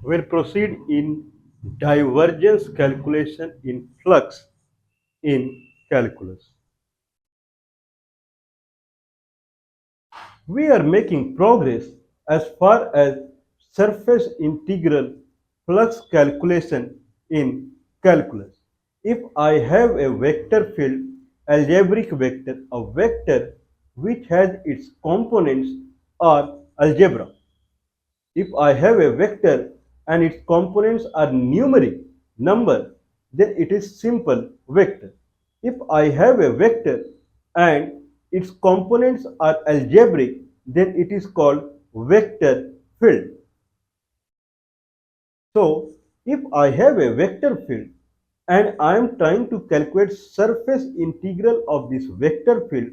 We'll proceed in divergence calculation in flux in calculus. We are making progress as far as surface integral flux calculation in calculus. If I have a vector field, algebraic vector, a vector which has its components are algebra. If I have a vector and its components are numeric number, then it is simple vector. If I have a vector and its components are algebraic, then it is called vector field. So, if I have a vector field and I am trying to calculate surface integral of this vector field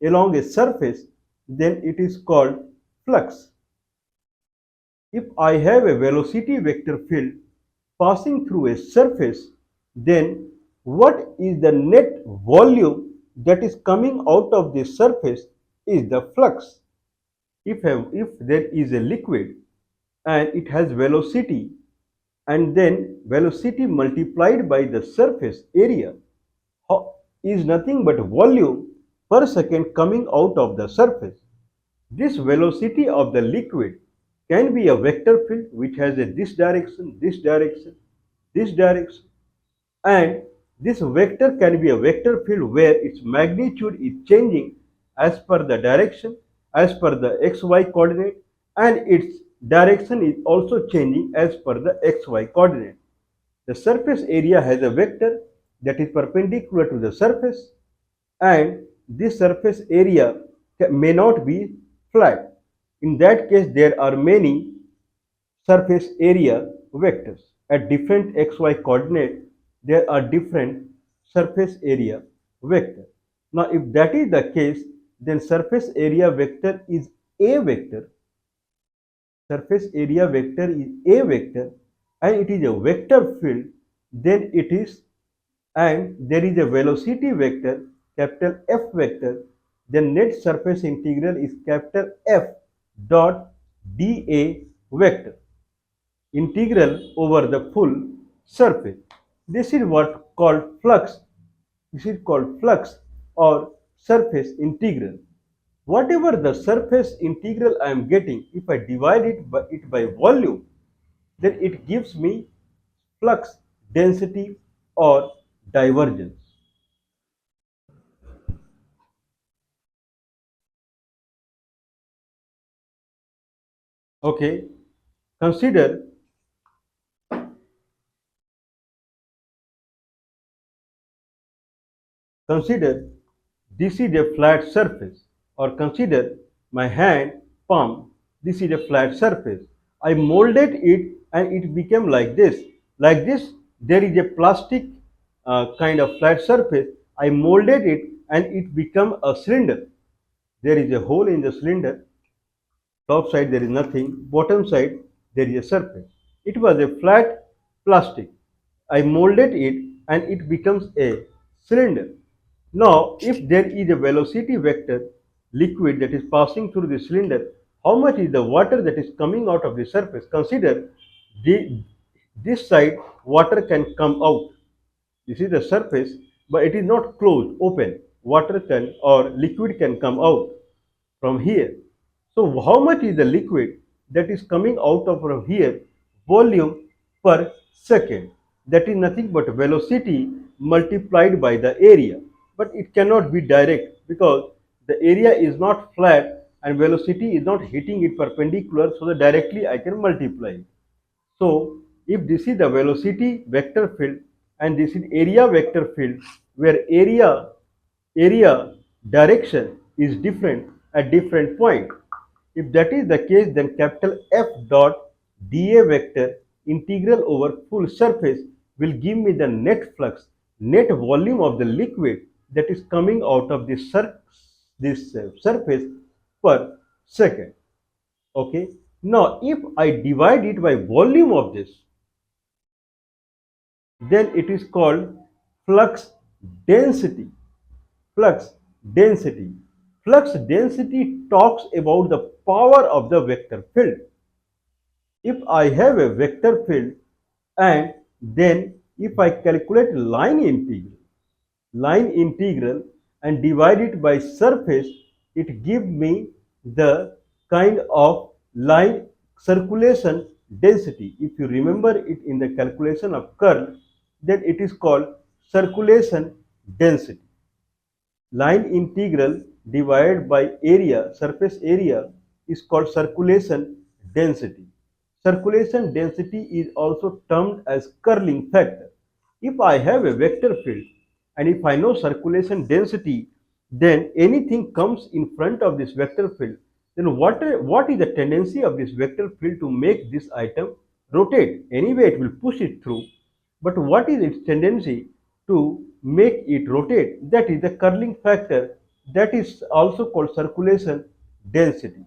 along a surface, then it is called flux. If I have a velocity vector field passing through a surface, then what is the net volume that is coming out of the surface is the flux. If there is a liquid and it has velocity and then velocity multiplied by the surface area is nothing but volume per second coming out of the surface. This velocity of the liquid can be a vector field which has a this direction, this direction, this direction, and this vector can be a vector field where its magnitude is changing as per the direction, as per the xy coordinate, and its direction is also changing as per the xy coordinate. The surface area has a vector that is perpendicular to the surface, and this surface area may not be flat. In that case, there are many surface area vectors. At different xy coordinate, there are different surface area vector. Now, if that is the case, then surface area vector is a vector. Surface area vector is a vector, and it is a vector field. Then it is, and there is a velocity vector, capital F vector. Then net surface integral is capital F dot dA vector, integral over the full surface. This is what called flux. This is called flux or surface integral. Whatever the surface integral I am getting, if I divide it by volume, then it gives me flux density or divergence. Okay, consider consider this is a flat surface, or consider my hand palm. This is a flat surface. I molded it and it became like this. Like this, there is a plastic kind of flat surface. I molded it and it became a cylinder. There is a hole in the cylinder. Top side there is nothing, bottom side there is a surface. It was a flat plastic. I molded it and it becomes a cylinder. Now, if there is a velocity vector liquid that is passing through the cylinder, how much is the water that is coming out of the surface? Consider the, this side water can come out. This is the surface, but it is not closed, open. Water can or liquid can come out from here. So how much is the liquid that is coming out of from here? Volume per second. That is nothing but velocity multiplied by the area. But it cannot be direct because the area is not flat and velocity is not hitting it perpendicular, so that directly I can multiply it. So if this is the velocity vector field and this is area vector field, where area direction is different at different point. If that is the case, then capital F dot dA vector integral over full surface will give me the net flux, net volume of the liquid that is coming out of this surface per second. Okay. Now, if I divide it by volume of this, then it is called flux density. Flux density. Flux density talks about the power of the vector field. If I have a vector field and then if I calculate line integral and divide it by surface, it gives me the kind of line circulation density. If you remember it in the calculation of curl, then it is called circulation density. Line integral divided by area, surface area, is called circulation density. Circulation density is also termed as curling factor. If I have a vector field and if I know circulation density, then anything comes in front of this vector field, then what is the tendency of this vector field to make this item rotate? Anyway, it will push it through, but what is its tendency to make it rotate? That is the curling factor, that is also called circulation density.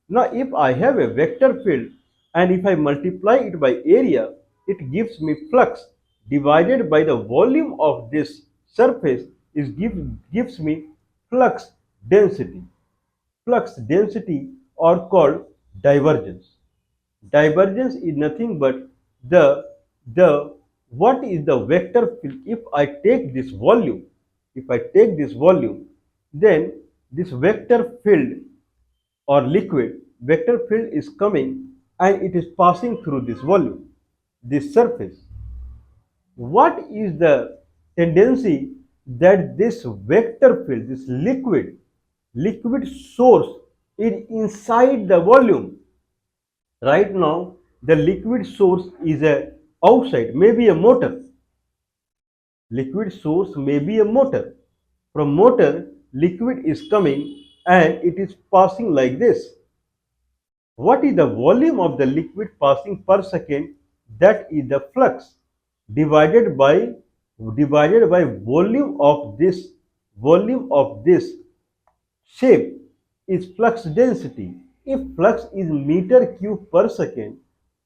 Now, if I have a vector field and if I multiply it by area, it gives me flux divided by the volume of this surface gives me flux density. Flux density or called divergence. Divergence is nothing but the the what is the vector field. If I take this volume, then this vector field or liquid vector field is coming and it is passing through this volume, this surface. What is the tendency that this vector field, this liquid source is inside the volume? Right now, the liquid source is a outside, maybe a motor. Liquid source may be a motor. From motor, liquid is coming and it is passing like this. What is the volume of the liquid passing per second? That is the flux divided by volume of this shape is flux density. If flux is meter cube per second,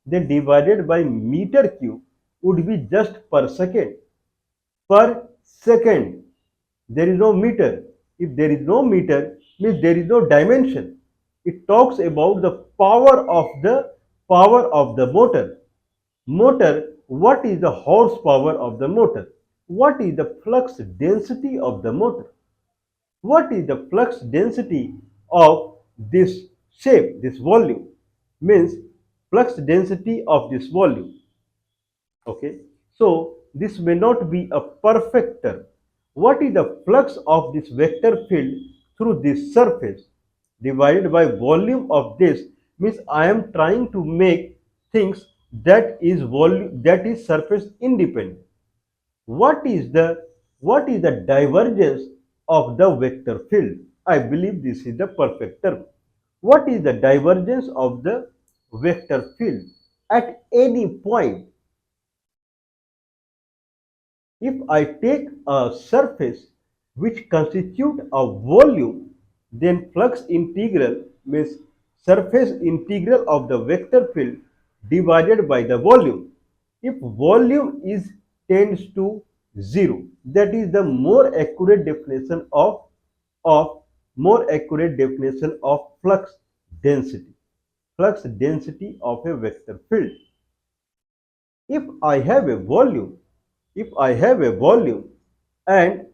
then divided by meter cube would be just per second. Per second. There is no meter. If there is no meter, means there is no dimension. It talks about the power of the motor. Motor, what is the horsepower of the motor? What is the flux density of the motor? What is the flux density of this shape, this volume? Means flux density of this volume. Okay. So this may not be a perfect term. What is the flux of this vector field through this surface divided by volume of this? Means I am trying to make things that is surface independent. What is the divergence of the vector field? I believe this is the perfect term. What is the divergence of the vector field at any point? If I take a surface which constitute a volume, then flux integral means surface integral of the vector field divided by the volume. If volume is tends to 0, that is the of more accurate definition of flux density. Flux density of a vector field. If I have a volume, if I have a volume and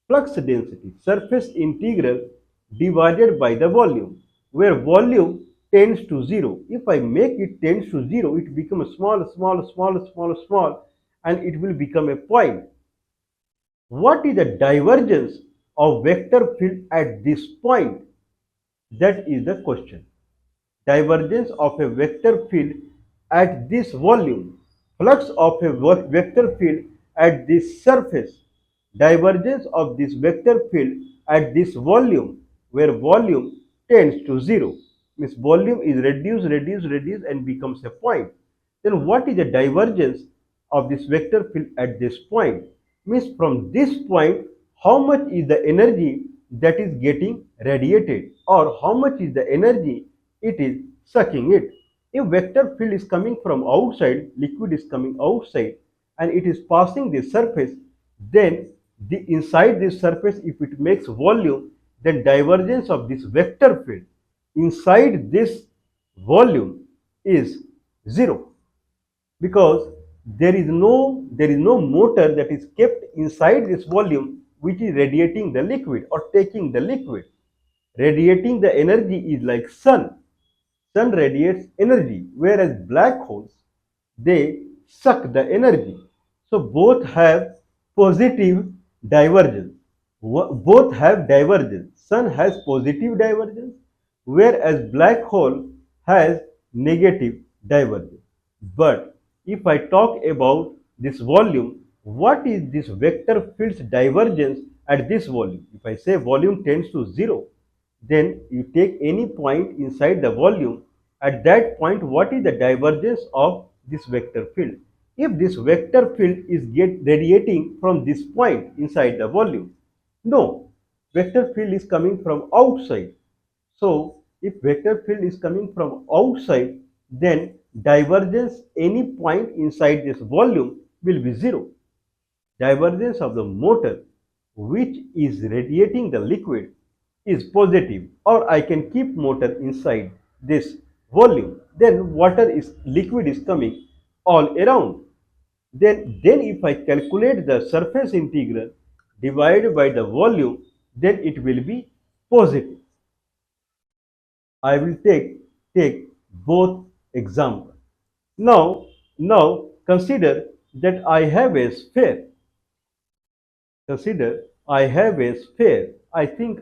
flux density, surface integral divided by the volume, where volume tends to 0. If I make it tends to 0, it becomes small, and it will become a point. What is the divergence of vector field at this point? That is the question. Divergence of a vector field at this volume, flux of a vector field at this surface, divergence of this vector field at this volume, where volume tends to 0, means volume is reduced and becomes a point. Then what is the divergence of this vector field at this point? Means from this point, how much is the energy that is getting radiated, or how much is the energy it is sucking it. If vector field is coming from outside, liquid is coming outside and it is passing the surface, then inside this surface, if it makes volume, then divergence of this vector field inside this volume is 0, because there is no motor that is kept inside this volume which is radiating the liquid or taking the liquid. Radiating the energy is like sun. Sun radiates energy, whereas black holes, they suck the energy. So both have positive divergence. Both have divergence. Sun has positive divergence, whereas black hole has negative divergence. But if I talk about this volume, what is this vector field's divergence at this volume? If I say volume tends to 0, then you take any point inside the volume. At that point, what is the divergence of this vector field? If this vector field is radiating from this point inside the volume, no, vector field is coming from outside. So if vector field is coming from outside, then divergence any point inside this volume will be 0. Divergence of the motor which is radiating the liquid is positive, or I can keep motor inside this volume, then liquid is coming all around. Then if I calculate the surface integral divided by the volume, then it will be positive. I will take both examples. Now consider that I have a sphere. Consider I have a sphere. I think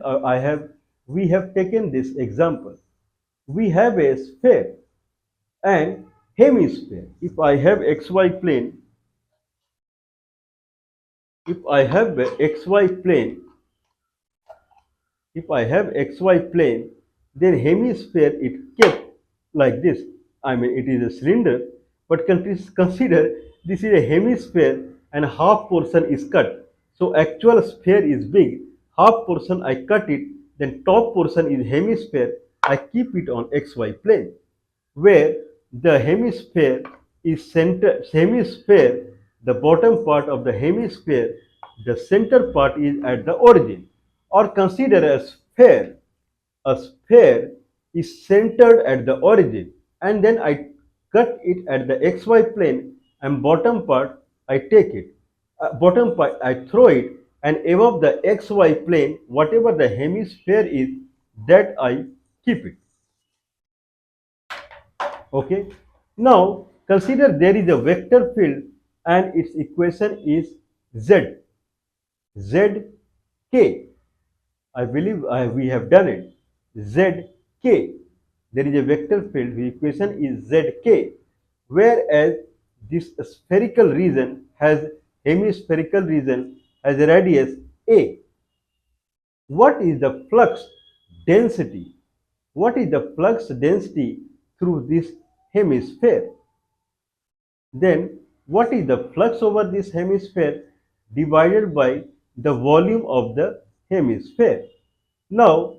we have taken this example. We have a sphere and hemisphere. If I have a xy plane, if I have xy plane, then hemisphere is kept like this. I mean, it is a cylinder, but consider this is a hemisphere and half portion is cut. So actual sphere is big. Half portion I cut it, then top portion is hemisphere. I keep it on xy plane, where the hemisphere, the bottom part of the hemisphere, the center part is at the origin. Or consider a sphere is centered at the origin, and then I cut it at the xy plane, and bottom part I take it, bottom part I throw it, and above the xy plane whatever the hemisphere is, that I keep it. Okay. Now consider there is a vector field and its equation is z. Zk. I believe we have done it. Zk. There is a vector field. The equation is zk. Whereas this spherical region has hemispherical region has a radius a. What is the flux density? What is the flux density through this hemisphere? Then what is the flux over this hemisphere divided by the volume of the hemisphere? Now,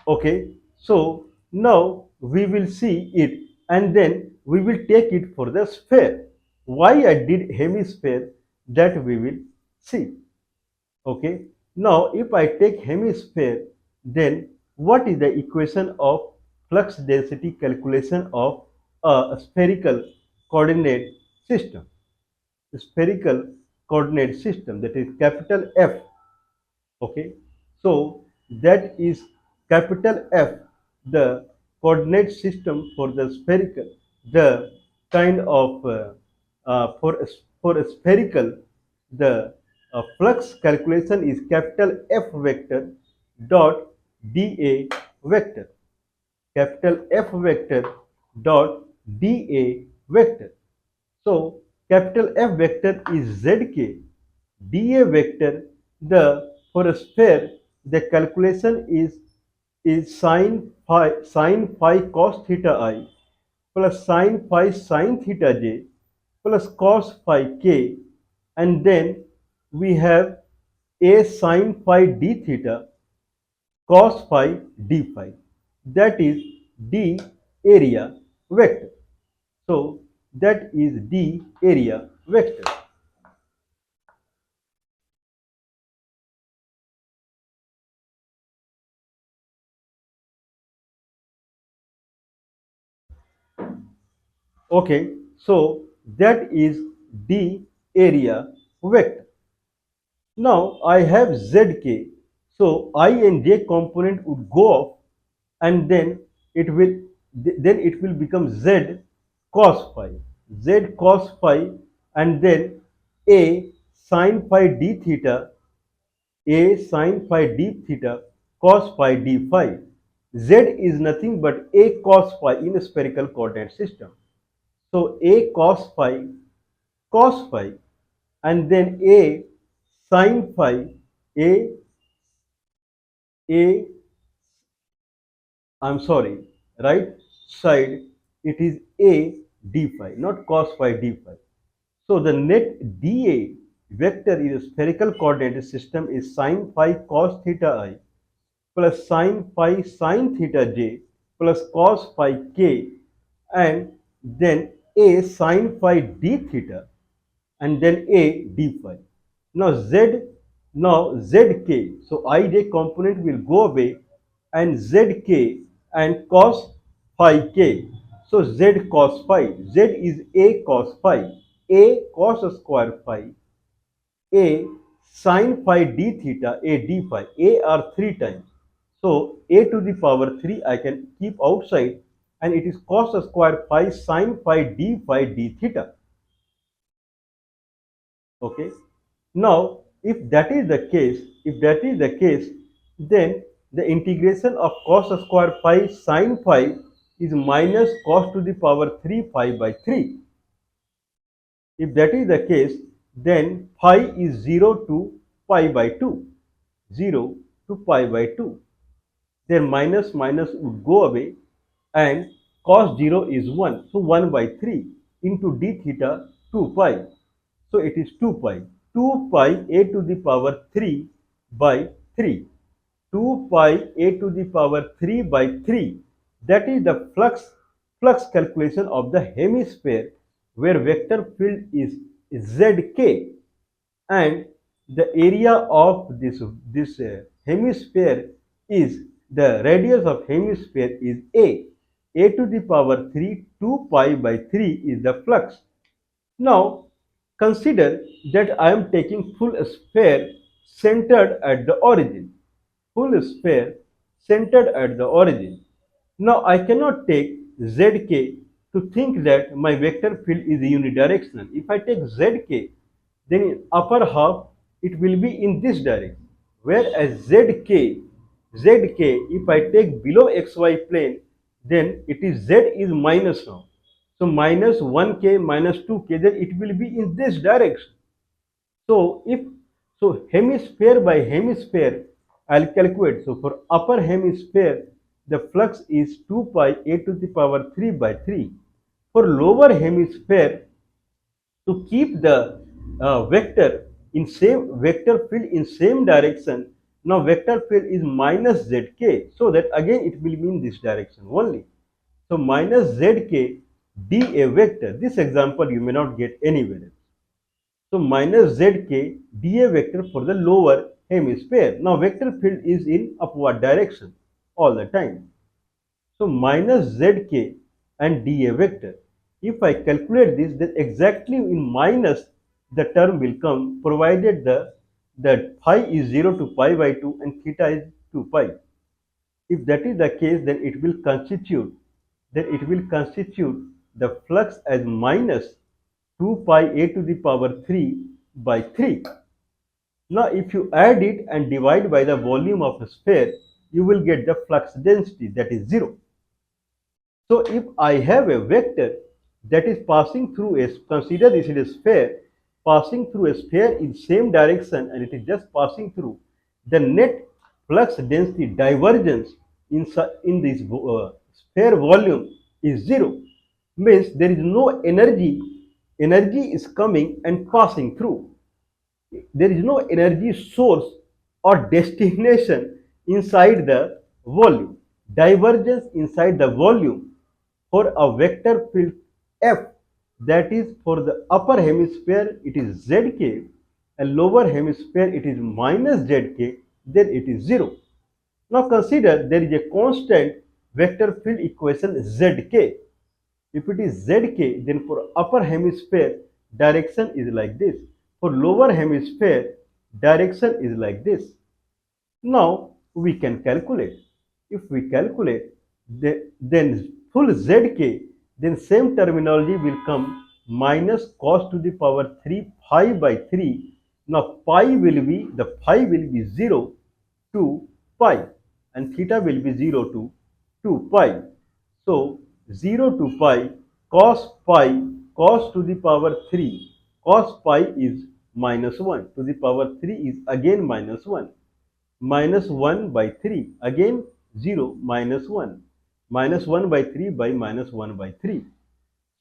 okay, so now we will see it and then we will take it for the sphere. Why I did hemisphere, that we will see. Okay, now if I take hemisphere, then what is the equation of flux density calculation of a spherical coordinate system? Spherical coordinate system, that is capital F. Okay, so that is capital F, the coordinate system for the spherical, the kind of for a spherical, the flux calculation is capital F vector dot dA vector, capital F vector dot dA vector. So capital F vector is zk, dA vector, the for a sphere the calculation is sine phi cos theta I plus sine phi sin theta j plus cos phi k, and then we have a sine phi d theta cos phi d phi, that is d area vector. So that is d area vector. Okay, so that is D area vector. Now I have zk, so I and j component would go off, and then it will become z cos phi, z cos phi, and then a sin phi d theta, a sin phi d theta cos phi d phi. Z is nothing but a cos phi in a spherical coordinate system. So a cos phi, and then a sin phi, a a I'm sorry, right side, it is a d phi, not cos phi d phi. So the net dA vector in a spherical coordinate system is sin phi cos theta I plus sin phi sin theta j plus cos phi k, and then a sin phi d theta, and then a d phi. Now zk, so ij component will go away, and zk and cos phi k. So z cos phi, z is a cos phi, a cos square phi, a sin phi d theta, a d phi, a are 3 times. So a to the power 3 I can keep outside, and it is cos square phi sin phi d theta. Okay. Now if that is the case, then the integration of cos square phi sin phi is minus cos to the power 3 phi by 3. If that is the case, then phi is 0 to pi by 2. 0 to pi by 2. Then minus minus would go away, and cos 0 is 1. So 1 by 3 into d theta 2 pi. So it is 2 pi. 2 pi a to the power 3 by 3. 2 pi a to the power 3 by 3. That is the flux calculation of the hemisphere, where vector field is zk, and the area of this hemisphere is, the radius of hemisphere is a to the power 3, 2 pi by 3 is the flux. Now consider that I am taking full sphere centered at the origin. Full sphere centered at the origin. Now I cannot take zk to think that my vector field is unidirectional. If I take zk, then in upper half it will be in this direction. Whereas zk, if I take below xy plane, then it is z is minus now. So minus 1k minus 2k, then it will be in this direction. So if so hemisphere by hemisphere, I'll calculate. So for upper hemisphere, the flux is 2 pi a to the power 3 by 3. For lower hemisphere, to keep the vector field in same direction, now vector field is minus zk, so that again it will be in this direction only. So minus zk dA vector. This example you may not get anywhere else. So minus zk dA vector for the lower hemisphere. Now vector field is in upward direction all the time. So minus zk and dA vector. If I calculate this, then exactly in minus the term will come, provided the phi is 0 to pi by 2 and theta is 2 pi. If that is the case, then it will constitute the flux as minus 2 pi a to the power 3 by 3. Now if you add it and divide by the volume of a sphere, you will get the flux density, that is 0. So if I have a vector that is passing through consider this is a sphere, passing through a sphere in same direction, and it is just passing through, the net flux density divergence in this sphere volume is 0. Means there is no energy is coming and passing through. There is no energy source or destination inside the volume. Divergence inside the volume for a vector field f, that is for the upper hemisphere it is zk, and lower hemisphere it is minus zk, then it is 0. Now consider there is a constant vector field equation zk. If it is zk, then for upper hemisphere, direction is like this. For lower hemisphere, direction is like this. Now we can calculate. If we calculate, then full zk, then same terminology will come minus cos to the power 3 pi by 3. Now pi will be 0 to pi, and theta will be 0 to 2 pi. So 0 to pi cos to the power 3, cos pi is minus 1, to the power 3 is again minus 1, minus 1 by 3, again 0, minus 1, minus 1 by 3 by minus 1 by 3.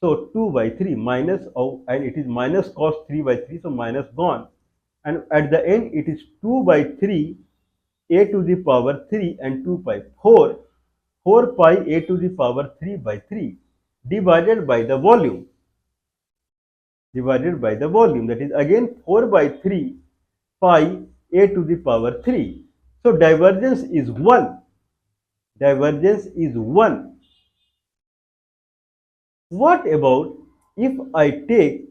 So 2 by 3 minus, oh, and it is minus cos 3 by 3, so minus gone. And at the end it is 2 by 3 a to the power 3 and 2 pi, 4 pi a to the power 3 by 3 divided by the volume, that is again 4 by 3 pi a to the power 3. So divergence is 1. Divergence is 1. What about if I take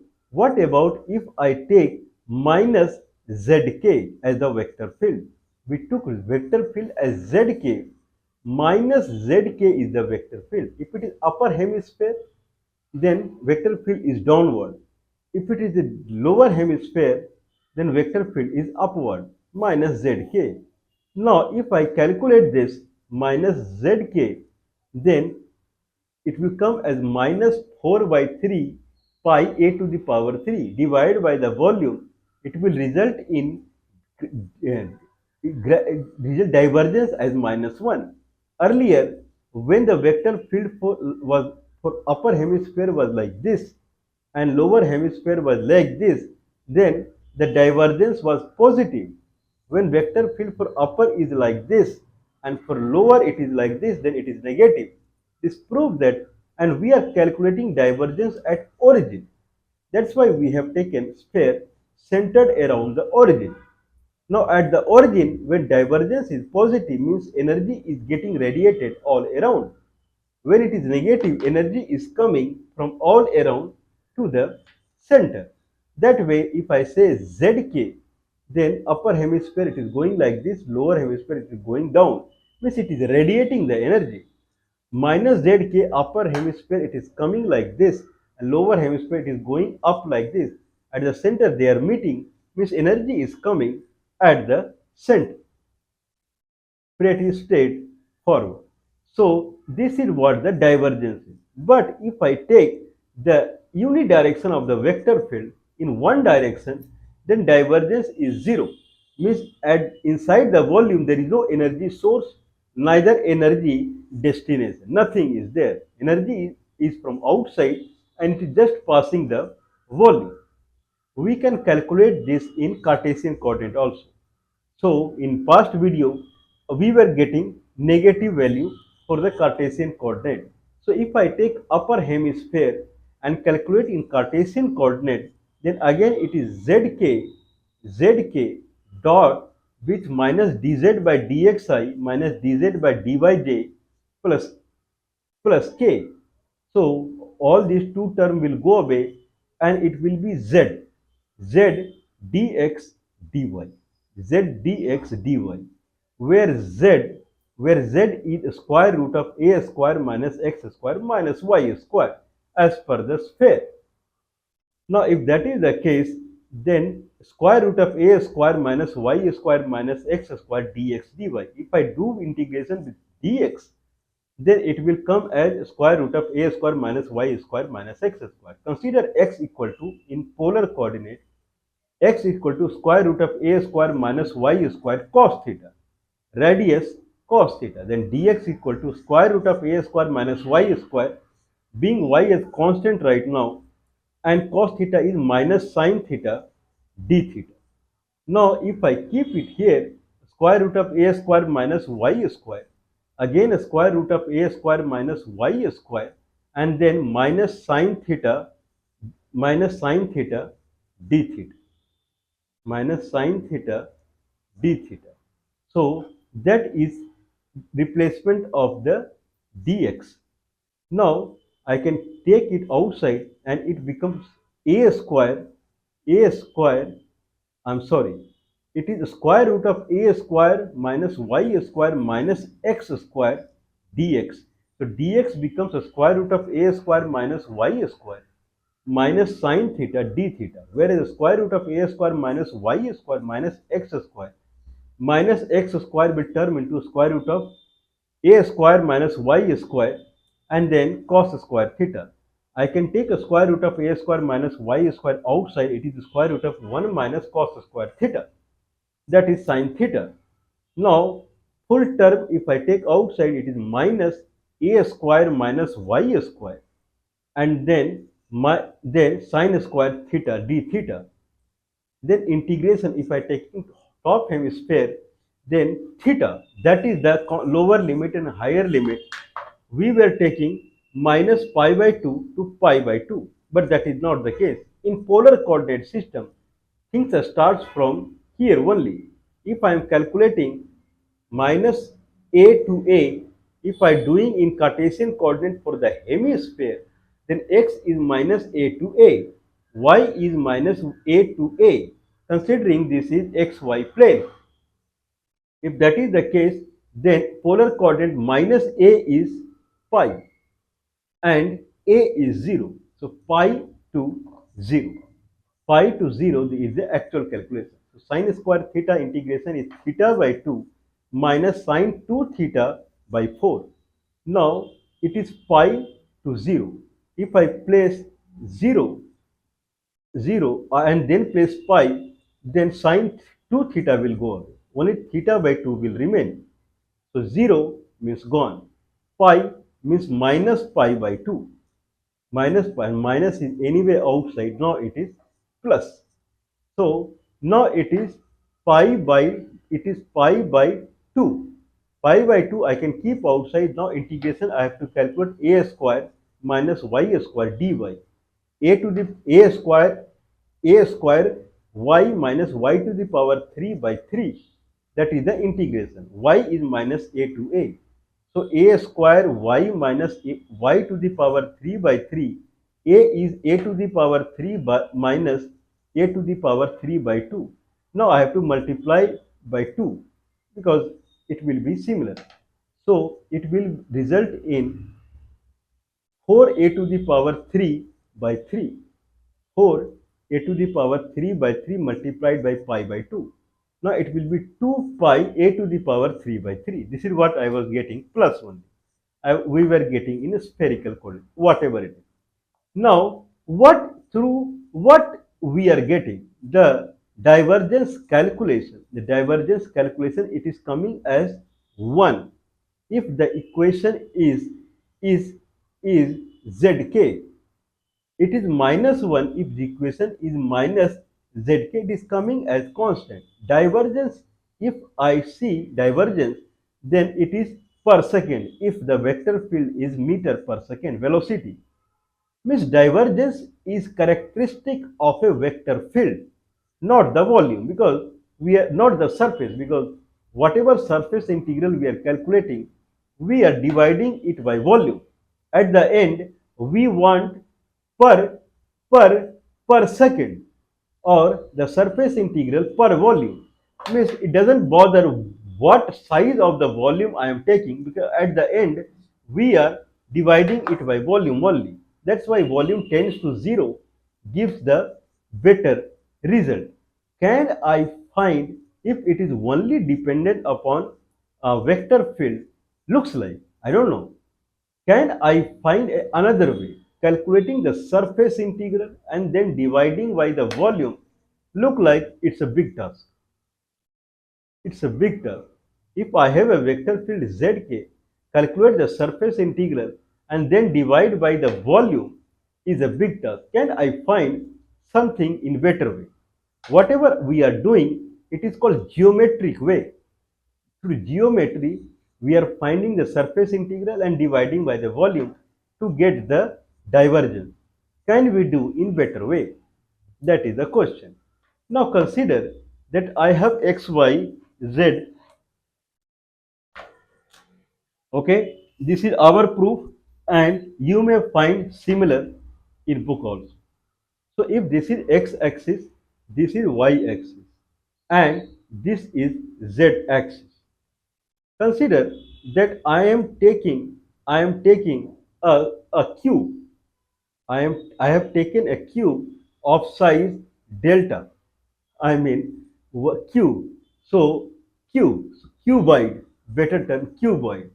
minus zk as the vector field? We took vector field as zk, minus zk is the vector field. If it is upper hemisphere, then vector field is downward. If it is the lower hemisphere, then vector field is upward, minus zk. Now, if I calculate this minus zk, then it will come as minus 4 by 3 pi a to the power 3 divided by the volume. It will result in divergence as minus 1. Earlier, when the vector field for upper hemisphere was like this and lower hemisphere was like this, then the divergence was positive. When vector field for upper is like this and for lower it is like this, then it is negative. This proves that, and we are calculating divergence at origin. That's why we have taken sphere centered around the origin. Now at the origin, when divergence is positive, means energy is getting radiated all around. When it is negative, energy is coming from all around to the center. That way, if I say Zk, then upper hemisphere it is going like this, lower hemisphere it is going down. Means it is radiating the energy. Minus Zk, upper hemisphere it is coming like this, and lower hemisphere it is going up like this. At the center they are meeting, means energy is coming at the center. Pretty straightforward. So this is what the divergence is. But if I take the unidirection of the vector field in one direction, then divergence is 0. Means at inside the volume there is no energy source, neither energy destination. Nothing is there. Energy is from outside and it is just passing the volume. We can calculate this in Cartesian coordinate also. So in past video, we were getting negative value for the Cartesian coordinate. So if I take upper hemisphere and calculate in Cartesian coordinate, then again it is zk dot with minus dz by dxi minus dz by dyj plus k. So all these two terms will go away and it will be z dx dy, z dx dy, where z is square root of a square minus x square minus y square as per the sphere. Now if that is the case, then square root of a square minus y square minus x square dx dy. If I do integration with dx, then it will come as square root of a square minus y square minus x square. Consider x equal to, in polar coordinate, x equal to square root of a square minus y square cos theta, radius cos theta. Then dx equal to square root of a square minus y square, being y is constant right now, and cos theta is minus sin theta d theta. Now if I keep it here, square root of a square minus y square, again square root of a square minus y square, and then minus sin theta d theta, minus sin theta d theta. So that is replacement of the dx. Now I can take it outside and it becomes a square, a square, I'm sorry, it is square root of a square minus y square minus x square dx. So dx becomes a square root of a square minus y square minus sine theta d theta, whereas the square root of a square minus y square minus x square minus x square will turn into square root of a square minus y square and then cos square theta. I can take a square root of a square minus y square outside, it is the square root of 1 minus cos square theta, that is sine theta. Now, full term if I take outside, it is minus a square minus y square and then sine square theta d theta. Then integration, if I take top hemisphere, then theta, that is the lower limit and higher limit, we were taking minus pi by 2 to pi by 2. But that is not the case. In polar coordinate system, things starts from here only. If I am calculating minus a to a, if I doing in Cartesian coordinate for the hemisphere, then x is minus a to a, y is minus a to a, considering this is xy plane. If that is the case, then polar coordinate minus a is pi and a is 0. So pi to 0. Pi to 0 is the actual calculation. So sine square theta integration is theta by 2 minus sine 2 theta by 4. Now it is pi to 0. If I place 0, 0 and then place pi, then sine 2 theta will go away. Only theta by 2 will remain. So 0 means gone. Pi means minus pi by 2. Minus pi, and minus is anyway outside. Now it is plus. So now it is pi by 2. Pi by 2 I can keep outside. Now integration I have to calculate a square minus y square dy. A to the a square y minus y to the power 3 by 3, that is the integration. Y is minus a to a, so a square y minus y to the power 3 by 3, a is a to the power 3 by minus a to the power 3 by 2. Now I have to multiply by 2 because it will be similar, so it will result in 4a to the power 3 by 3, 4 a to the power 3 by 3 multiplied by pi by 2. Now it will be 2 pi a to the power 3 by 3. This is what I was getting plus 1. We were getting in a spherical coordinate, whatever it is. Now, what we are getting? The divergence calculation. The divergence calculation, it is coming as 1 if the equation is is zk. It is minus 1 if the equation is minus zk. It is coming as constant. Divergence, if I see divergence, then it is per second if the vector field is meter per second velocity. Means divergence is characteristic of a vector field, not the volume, because we are not the surface, because whatever surface integral we are calculating, we are dividing it by volume. At the end, we want per per per second or the surface integral per volume. Means it doesn't bother what size of the volume I am taking, because at the end we are dividing it by volume only. That's why volume tends to 0 gives the better result. Can I find if it is only dependent upon a vector field? Looks like, I don't know. Can I find another way? Calculating the surface integral and then dividing by the volume look like it's a big task. It's a big task. If I have a vector field zk, calculate the surface integral and then divide by the volume is a big task. Can I find something in better way? Whatever we are doing, it is called geometric way. Through geometry, we are finding the surface integral and dividing by the volume to get the divergence. Can we do in better way? That is the question. Now consider that I have x, y, z. Okay, this is our proof, and you may find similar in book also. So if this is x-axis, this is y-axis, and this is z-axis. Consider that I am taking a cube. I have taken a cube of size delta. I mean cube. So cuboid, better term cuboid.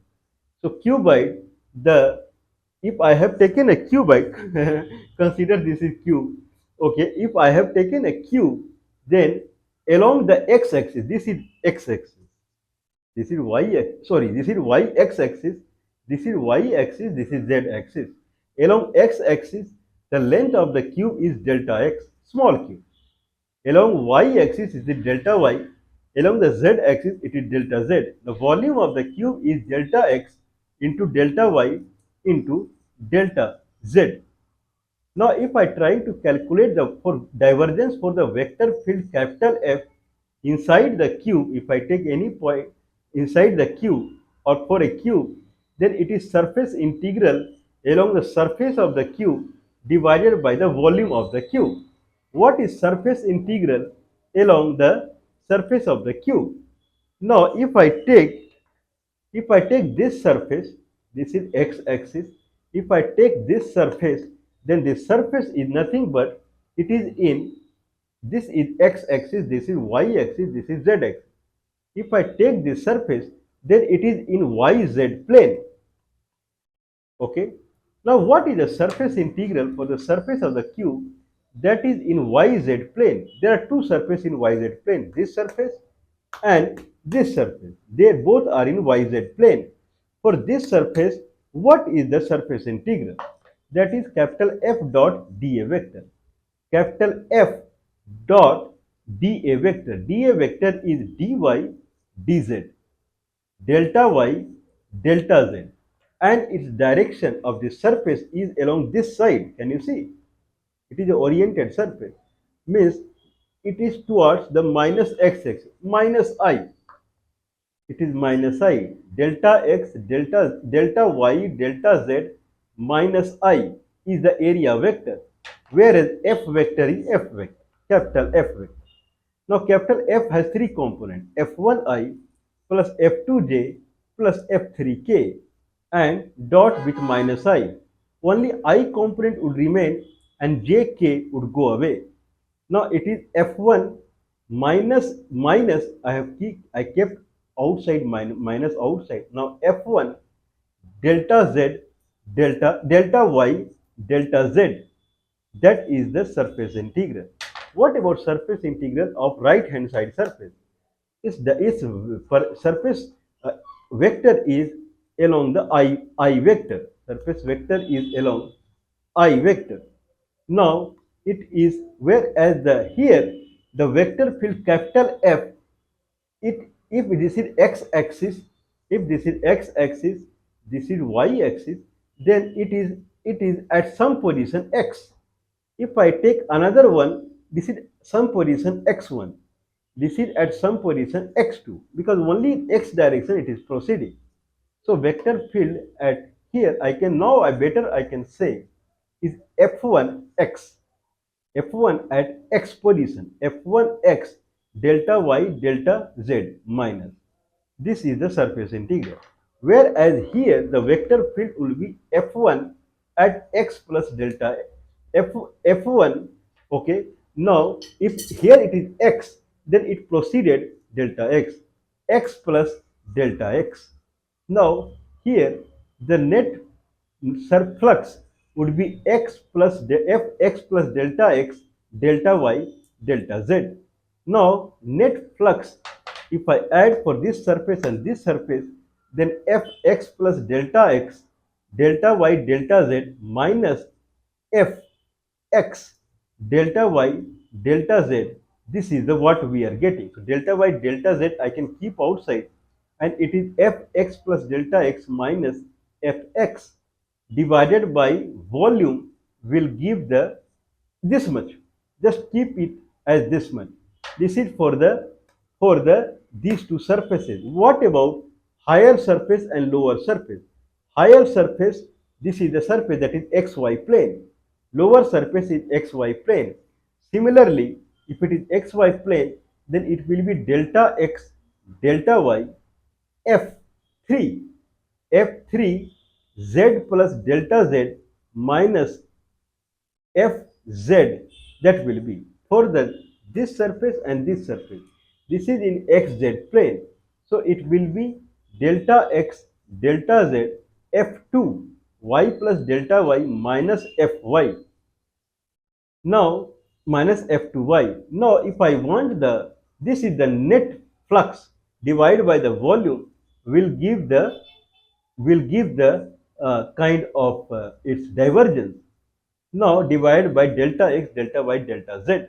So cuboid, the if I have taken a cuboid, consider this is cube. Okay, if I have taken a cube, then along the x-axis, this is x-axis, this is sorry, this is y-x-axis, this is y-axis, this is z-axis. Along x-axis, the length of the cube is delta x, small cube. Along y-axis is the delta y. Along the z-axis, it is delta z. The volume of the cube is delta x into delta y into delta z. Now, if I try to calculate the divergence for the vector field capital F inside the cube, if I take any point inside the cube or for a cube, then it is surface integral along the surface of the cube divided by the volume of the cube. What is surface integral along the surface of the cube? Now, if I take this surface, this is x-axis. If I take this surface, then this surface is nothing but it is in, this is x-axis, this is y-axis, this is z-axis. If I take this surface, then it is in yz plane. Okay. Now, what is the surface integral for the surface of the cube that is in yz plane? There are two surfaces in yz plane, this surface and this surface. They both are in yz plane. For this surface, what is the surface integral? That is capital F dot dA vector. Capital F dot dA vector. dA vector is dy dz, delta y, delta z, and its direction of the surface is along this side. Can you see? It is an oriented surface. Means it is towards the minus x-axis, minus I. It is minus I. Delta x, delta y, delta z minus I is the area vector. Whereas F vector is F vector, capital F vector. Now capital F has three components, F1I plus F2J plus F3K and dot with minus I. Only I component would remain and JK would go away. Now it is F1 minus I kept outside minus outside. Now F1 delta Z delta Y delta Z, that is the surface integral. What about surface integral of right hand side surface? Is for surface vector is along the I vector. Surface vector is along I vector. Now it is, whereas the here the vector field capital F, it if this is x-axis, if this is x-axis, this is y-axis, then it is at some position x. If I take another one, this is some position x1, this is at some position x2, because only in x direction it is proceeding. So vector field at here I can now I can say is f1x, f1 at x position, f1x delta y delta z minus. This is the surface integral. Whereas here the vector field will be f1 at x plus delta f1. Okay. Now if here it is x, then it proceeded delta x plus delta x. Now here the net flux would be x plus fx plus delta x delta y delta z. Now net flux, if I add for this surface and this surface, then fx plus delta x delta y delta z minus fx delta y delta z. This is the what we are getting. So delta y delta z I can keep outside, and it is fx plus delta x minus fx divided by volume will give the this much. Just keep it as this much. This is for the these two surfaces. What about higher surface and lower surface? Higher surface, This is the surface that is xy plane. Lower surface is xy plane. Similarly, if it is xy plane, then it will be delta x, delta y, f3, f3 z plus delta z minus fz, that will be for the this surface and this surface. This is in xz plane. So it will be delta x, delta z, f2 y plus delta y minus fy. Now minus f2y. Now if I want this is the net flux divided by the volume will give the kind of its divergence. Now divide by delta x, delta y, delta z.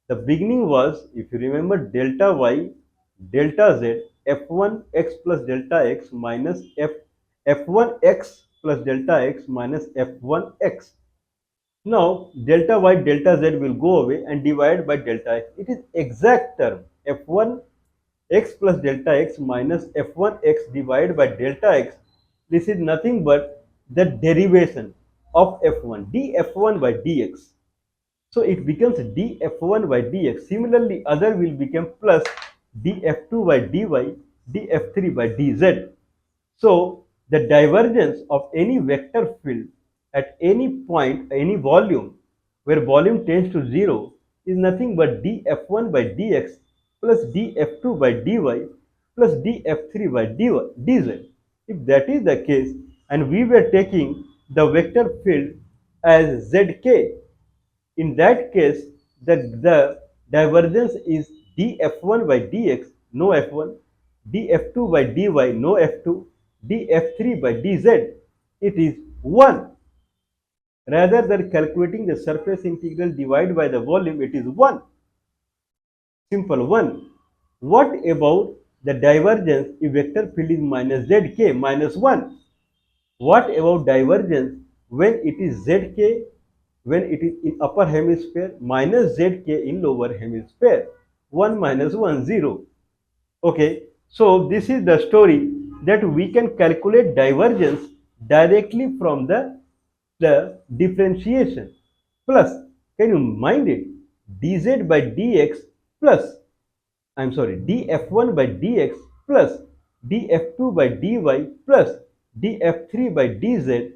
The beginning was, if you remember, delta y, delta z, f1 x plus delta x minus f1 x plus delta x minus f1 x. Now delta y, delta z will go away and divide by delta x. It is exact term f1 x plus delta x minus f1 x divided by delta x. This is nothing but the derivation of f1, df1 by dx. So it becomes df1 by dx. Similarly, other will become plus df2 by dy, df3 by dz. So the divergence of any vector field at any point, any volume, where volume tends to 0 is nothing but df1 by dx plus df2 by dy plus df3 by dz. If that is the case, and we were taking the vector field as zk, in that case, the divergence is df1 by dx, no f1, df2 by dy, no f2, df3 by dz, it is 1. Rather than calculating the surface integral divided by the volume, it is 1. Simple 1. What about the divergence if vector field is minus zk, minus 1? What about divergence when it is zk, when it is in upper hemisphere, minus zk in lower hemisphere? 1 minus 1, 0. Okay, so this is the story that we can calculate divergence directly from the differentiation. Plus, can you mind it? dz by dx plus, I'm sorry, df1 by dx plus df2 by dy plus df3 by dz.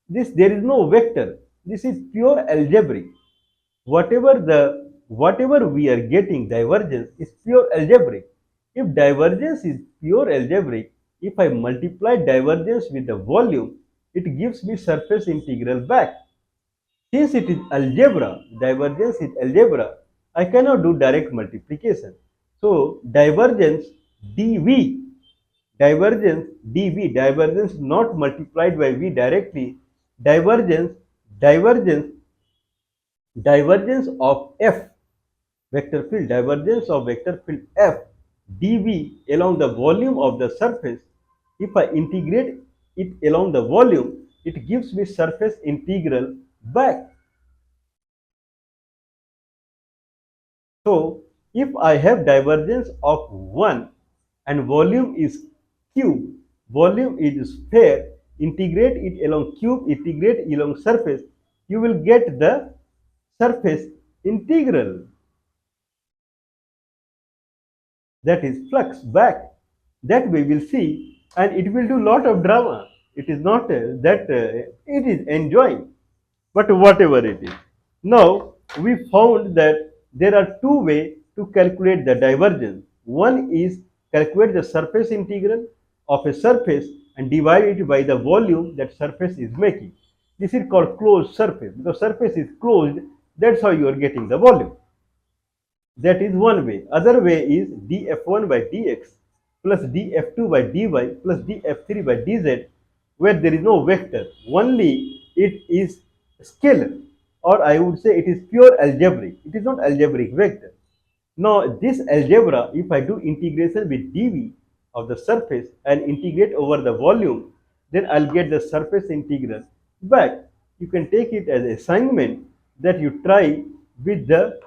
This, there is no vector. This is pure algebraic. Whatever we are getting divergence is pure algebraic. If divergence is pure algebraic, if I multiply divergence with the volume, it gives me surface integral back. Since it is algebra, divergence is algebra, I cannot do direct multiplication. So divergence dv, divergence not multiplied by v directly, divergence divergence of f, vector field, divergence of vector field f dv along the volume of the surface. If I integrate it along the volume, it gives me surface integral back. So if I have divergence of 1 and volume is cube, volume is sphere, integrate it along cube, integrate along surface, you will get the surface integral, that is flux back. That we will see, and it will do lot of drama. It is not that it is enjoying, but whatever it is. Now we found that there are two ways to calculate the divergence. One is calculate the surface integral of a surface and divide it by the volume that surface is making. This is called closed surface. Because surface is closed, that's how you are getting the volume. That is one way. Other way is df1 by dx plus df2 by dy plus df3 by dz, where there is no vector. Only it is scalar, or I would say it is pure algebraic. It is not algebraic vector. Now this algebra, if I do integration with dv of the surface and integrate over the volume, then I'll get the surface integral back. You can take it as assignment that you try with the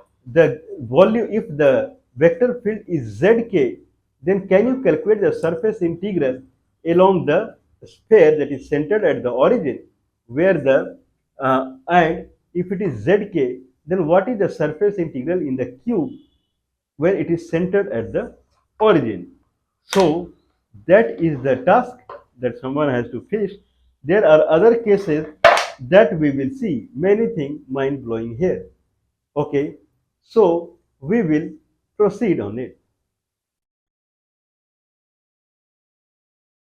volume. If the vector field is zk, then can you calculate the surface integral along the sphere that is centered at the origin? where the and if it is zk, then what is the surface integral in the cube where it is centered at the origin? So that is the task that someone has to finish. There are other cases that we will see, many things mind blowing here. Okay, so we will proceed on it.